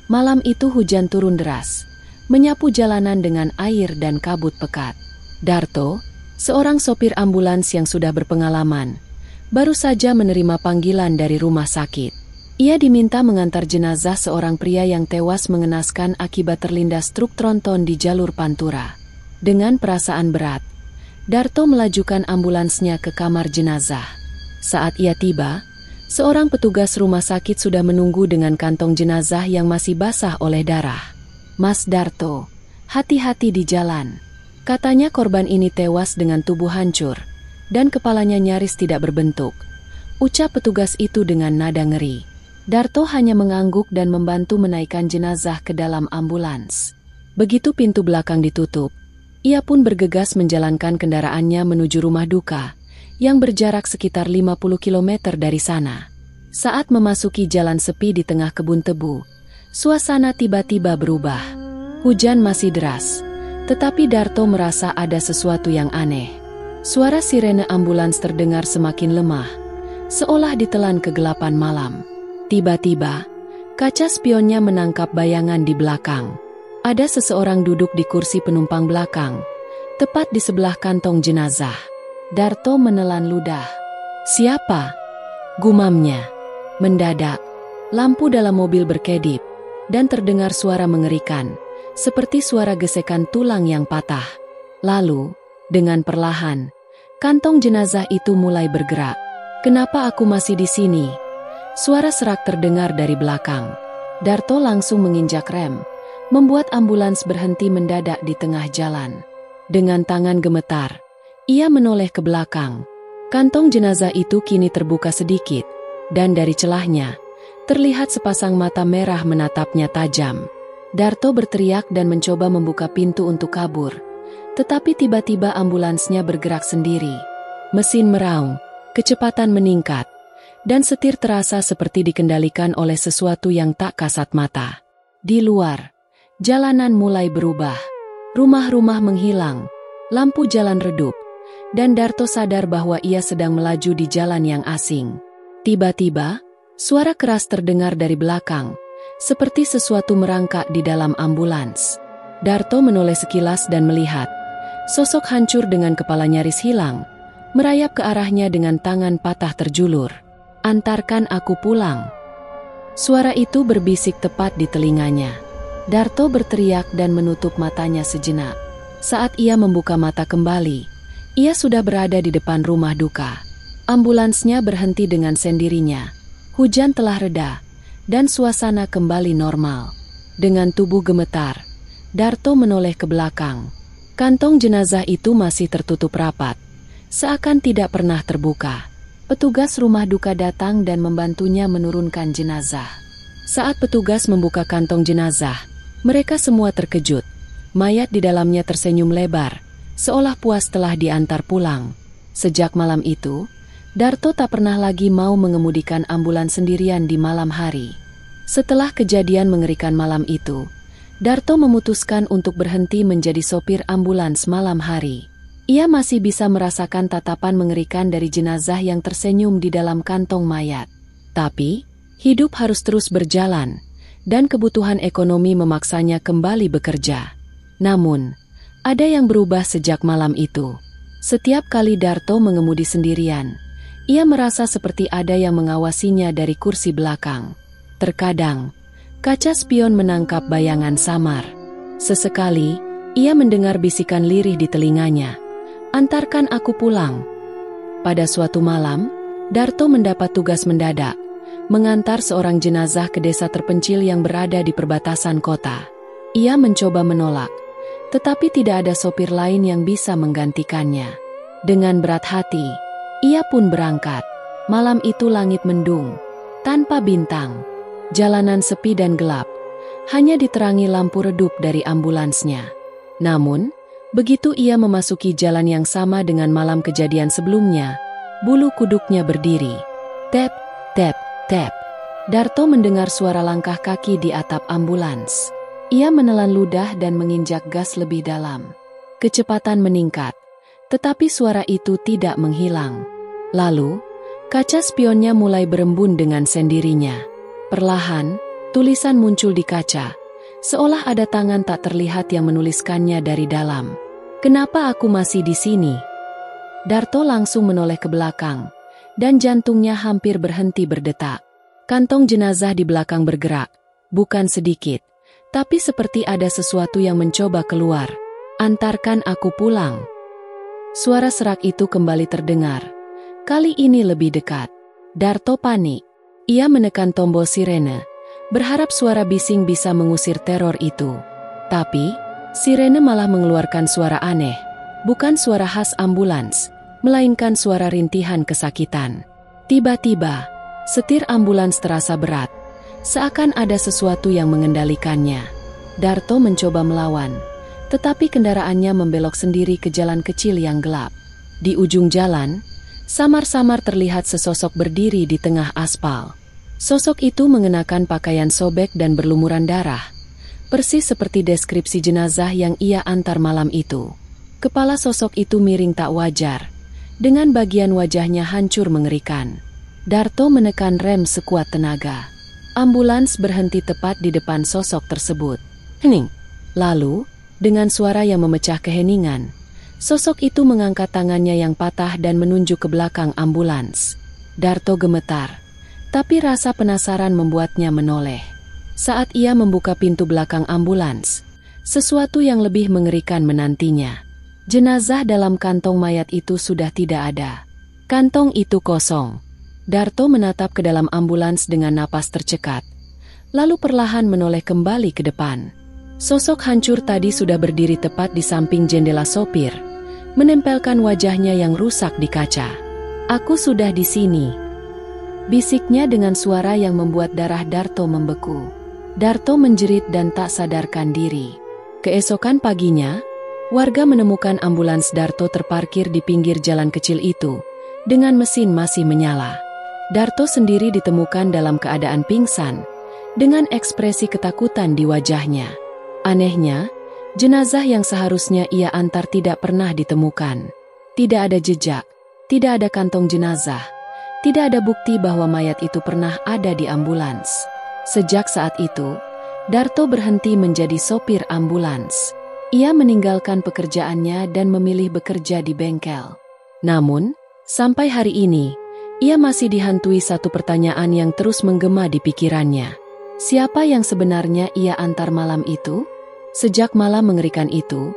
Malam itu hujan turun deras, menyapu jalanan dengan air dan kabut pekat. Darto, seorang sopir ambulans yang sudah berpengalaman, baru saja menerima panggilan dari rumah sakit. Ia diminta mengantar jenazah seorang pria yang tewas mengenaskan akibat terlindas truk tronton di jalur Pantura. Dengan perasaan berat, Darto melajukan ambulansnya ke kamar jenazah. Saat ia tiba, seorang petugas rumah sakit sudah menunggu dengan kantong jenazah yang masih basah oleh darah. "Mas Darto, hati-hati di jalan," katanya. Korban ini tewas dengan tubuh hancur, dan kepalanya nyaris tidak berbentuk, ucap petugas itu dengan nada ngeri. Darto hanya mengangguk dan membantu menaikkan jenazah ke dalam ambulans. Begitu pintu belakang ditutup, ia pun bergegas menjalankan kendaraannya menuju rumah duka, yang berjarak sekitar 50 km dari sana. Saat memasuki jalan sepi di tengah kebun tebu, suasana tiba-tiba berubah. Hujan masih deras, tetapi Darto merasa ada sesuatu yang aneh. Suara sirene ambulans terdengar semakin lemah, seolah ditelan kegelapan malam. Tiba-tiba, kaca spionnya menangkap bayangan di belakang. Ada seseorang duduk di kursi penumpang belakang, tepat di sebelah kantong jenazah. Darto menelan ludah. "Siapa?" gumamnya. Mendadak, lampu dalam mobil berkedip, dan terdengar suara mengerikan, seperti suara gesekan tulang yang patah. Lalu, dengan perlahan, kantong jenazah itu mulai bergerak. "Kenapa aku masih di sini?" Suara serak terdengar dari belakang. Darto langsung menginjak rem, membuat ambulans berhenti mendadak di tengah jalan. Dengan tangan gemetar, ia menoleh ke belakang. Kantong jenazah itu kini terbuka sedikit, dan dari celahnya, terlihat sepasang mata merah menatapnya tajam. Darto berteriak dan mencoba membuka pintu untuk kabur, tetapi tiba-tiba ambulansnya bergerak sendiri. Mesin meraung, kecepatan meningkat, dan setir terasa seperti dikendalikan oleh sesuatu yang tak kasat mata. Di luar, jalanan mulai berubah. Rumah-rumah menghilang, lampu jalan redup, dan Darto sadar bahwa ia sedang melaju di jalan yang asing. Tiba-tiba, suara keras terdengar dari belakang, seperti sesuatu merangkak di dalam ambulans. Darto menoleh sekilas dan melihat sosok hancur dengan kepala nyaris hilang, merayap ke arahnya dengan tangan patah terjulur. "Antarkan aku pulang." Suara itu berbisik tepat di telinganya. Darto berteriak dan menutup matanya sejenak. Saat ia membuka mata kembali, ia sudah berada di depan rumah duka. Ambulansnya berhenti dengan sendirinya. Hujan telah reda, dan suasana kembali normal. Dengan tubuh gemetar, Darto menoleh ke belakang. Kantong jenazah itu masih tertutup rapat, seakan tidak pernah terbuka. Petugas rumah duka datang dan membantunya menurunkan jenazah. Saat petugas membuka kantong jenazah, mereka semua terkejut. Mayat di dalamnya tersenyum lebar, seolah puas telah diantar pulang. Sejak malam itu, Darto tak pernah lagi mau mengemudikan ambulans sendirian di malam hari. Setelah kejadian mengerikan malam itu, Darto memutuskan untuk berhenti menjadi sopir ambulans malam hari. Ia masih bisa merasakan tatapan mengerikan dari jenazah yang tersenyum di dalam kantong mayat. Tapi, hidup harus terus berjalan, dan kebutuhan ekonomi memaksanya kembali bekerja. Namun, ada yang berubah sejak malam itu. Setiap kali Darto mengemudi sendirian, ia merasa seperti ada yang mengawasinya dari kursi belakang. Terkadang, kaca spion menangkap bayangan samar. Sesekali, ia mendengar bisikan lirih di telinganya. "Antarkan aku pulang." Pada suatu malam, Darto mendapat tugas mendadak, mengantar seorang jenazah ke desa terpencil yang berada di perbatasan kota. Ia mencoba menolak, tetapi tidak ada sopir lain yang bisa menggantikannya. Dengan berat hati, ia pun berangkat. Malam itu langit mendung, tanpa bintang. Jalanan sepi dan gelap, hanya diterangi lampu redup dari ambulansnya. Namun, begitu ia memasuki jalan yang sama dengan malam kejadian sebelumnya, bulu kuduknya berdiri. Tap, tap, tap. Darto mendengar suara langkah kaki di atap ambulans. Ia menelan ludah dan menginjak gas lebih dalam. Kecepatan meningkat, tetapi suara itu tidak menghilang. Lalu, kaca spionnya mulai berembun dengan sendirinya. Perlahan, Tulisan muncul di kaca, seolah ada tangan tak terlihat yang menuliskannya dari dalam. "Kenapa aku masih di sini?" Darto langsung menoleh ke belakang, dan jantungnya hampir berhenti berdetak. Kantong jenazah di belakang bergerak, bukan sedikit, tapi seperti ada sesuatu yang mencoba keluar. "Antarkan aku pulang." Suara serak itu kembali terdengar. Kali ini lebih dekat. Darto panik. Ia menekan tombol sirene, berharap suara bising bisa mengusir teror itu. Tapi, sirene malah mengeluarkan suara aneh. Bukan suara khas ambulans, melainkan suara rintihan kesakitan. Tiba-tiba, setir ambulans terasa berat, seakan ada sesuatu yang mengendalikannya. Darto mencoba melawan, tetapi kendaraannya membelok sendiri ke jalan kecil yang gelap. Di ujung jalan, samar-samar terlihat sesosok berdiri di tengah aspal. Sosok itu mengenakan pakaian sobek dan berlumuran darah, persis seperti deskripsi jenazah yang ia antar malam itu. Kepala sosok itu miring tak wajar, dengan bagian wajahnya hancur mengerikan. Darto menekan rem sekuat tenaga. Ambulans berhenti tepat di depan sosok tersebut. "Hening!" Lalu, dengan suara yang memecah keheningan, sosok itu mengangkat tangannya yang patah dan menunjuk ke belakang ambulans. Darto gemetar, tapi rasa penasaran membuatnya menoleh. Saat ia membuka pintu belakang ambulans, sesuatu yang lebih mengerikan menantinya. Jenazah dalam kantong mayat itu sudah tidak ada. Kantong itu kosong. Darto menatap ke dalam ambulans dengan napas tercekat, lalu perlahan menoleh kembali ke depan. Sosok hancur tadi sudah berdiri tepat di samping jendela sopir, menempelkan wajahnya yang rusak di kaca. "Aku sudah di sini," bisiknya dengan suara yang membuat darah Darto membeku. Darto menjerit dan tak sadarkan diri. Keesokan paginya, warga menemukan ambulans Darto terparkir di pinggir jalan kecil itu, dengan mesin masih menyala. Darto sendiri ditemukan dalam keadaan pingsan, dengan ekspresi ketakutan di wajahnya. Anehnya, jenazah yang seharusnya ia antar tidak pernah ditemukan. Tidak ada jejak, tidak ada kantong jenazah, tidak ada bukti bahwa mayat itu pernah ada di ambulans. Sejak saat itu, Darto berhenti menjadi sopir ambulans. Ia meninggalkan pekerjaannya dan memilih bekerja di bengkel. Namun, sampai hari ini, ia masih dihantui satu pertanyaan yang terus menggema di pikirannya. Siapa yang sebenarnya ia antar malam itu? Sejak malam mengerikan itu,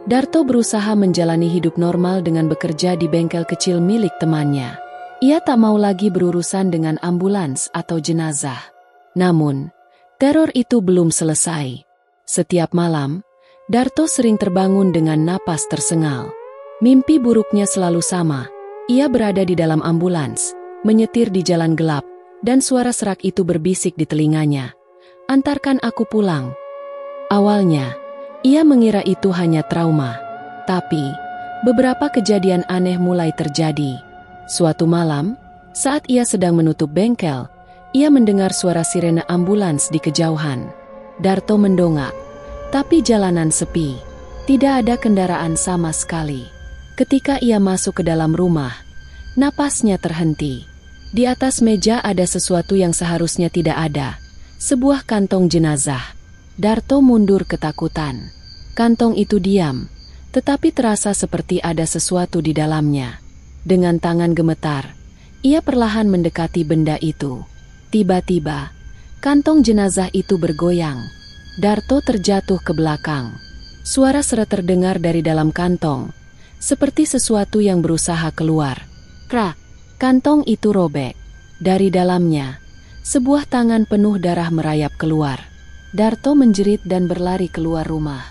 Darto berusaha menjalani hidup normal dengan bekerja di bengkel kecil milik temannya. Ia tak mau lagi berurusan dengan ambulans atau jenazah. Namun, teror itu belum selesai. Setiap malam, Darto sering terbangun dengan napas tersengal. Mimpi buruknya selalu sama. Ia berada di dalam ambulans, menyetir di jalan gelap, dan suara serak itu berbisik di telinganya. "Antarkan aku pulang." Awalnya, ia mengira itu hanya trauma. Tapi, beberapa kejadian aneh mulai terjadi. Suatu malam, saat ia sedang menutup bengkel, ia mendengar suara sirene ambulans di kejauhan. Darto mendongak, tapi jalanan sepi. Tidak ada kendaraan sama sekali. Ketika ia masuk ke dalam rumah, napasnya terhenti. Di atas meja ada sesuatu yang seharusnya tidak ada. Sebuah kantong jenazah. Darto mundur ketakutan. Kantong itu diam, tetapi terasa seperti ada sesuatu di dalamnya. Dengan tangan gemetar, ia perlahan mendekati benda itu. Tiba-tiba, kantong jenazah itu bergoyang. Darto terjatuh ke belakang. Suara seret terdengar dari dalam kantong, seperti sesuatu yang berusaha keluar. Krak! Kantong itu robek. Dari dalamnya, sebuah tangan penuh darah merayap keluar. Darto menjerit dan berlari keluar rumah.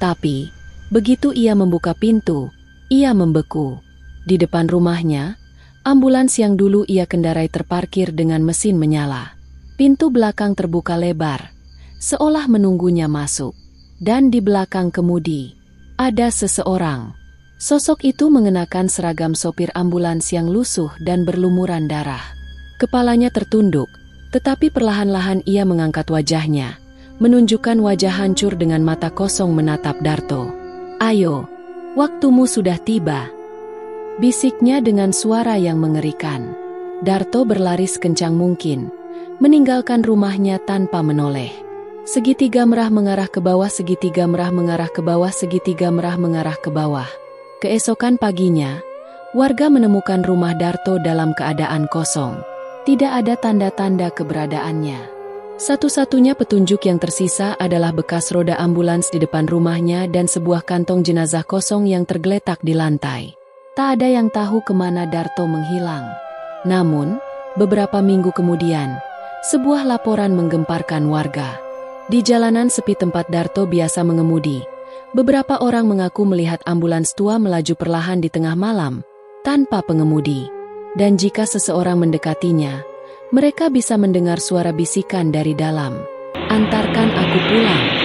Tapi, begitu ia membuka pintu, ia membeku. Di depan rumahnya, ambulans yang dulu ia kendarai terparkir dengan mesin menyala. Pintu belakang terbuka lebar, seolah menunggunya masuk. Dan di belakang kemudi, ada seseorang. Sosok itu mengenakan seragam sopir ambulans yang lusuh dan berlumuran darah. Kepalanya tertunduk, tetapi perlahan-lahan ia mengangkat wajahnya, menunjukkan wajah hancur dengan mata kosong menatap Darto. "Ayo, waktumu sudah tiba," bisiknya dengan suara yang mengerikan. Darto berlari sekencang mungkin, meninggalkan rumahnya tanpa menoleh. Segitiga merah mengarah ke bawah, segitiga merah mengarah ke bawah, segitiga merah mengarah ke bawah. Keesokan paginya, warga menemukan rumah Darto dalam keadaan kosong. Tidak ada tanda-tanda keberadaannya. Satu-satunya petunjuk yang tersisa adalah bekas roda ambulans di depan rumahnya dan sebuah kantong jenazah kosong yang tergeletak di lantai. Tak ada yang tahu kemana Darto menghilang. Namun, beberapa minggu kemudian, sebuah laporan menggemparkan warga. Di jalanan sepi tempat Darto biasa mengemudi, beberapa orang mengaku melihat ambulans tua melaju perlahan di tengah malam, tanpa pengemudi. Dan jika seseorang mendekatinya, mereka bisa mendengar suara bisikan dari dalam, "Antarkan aku pulang."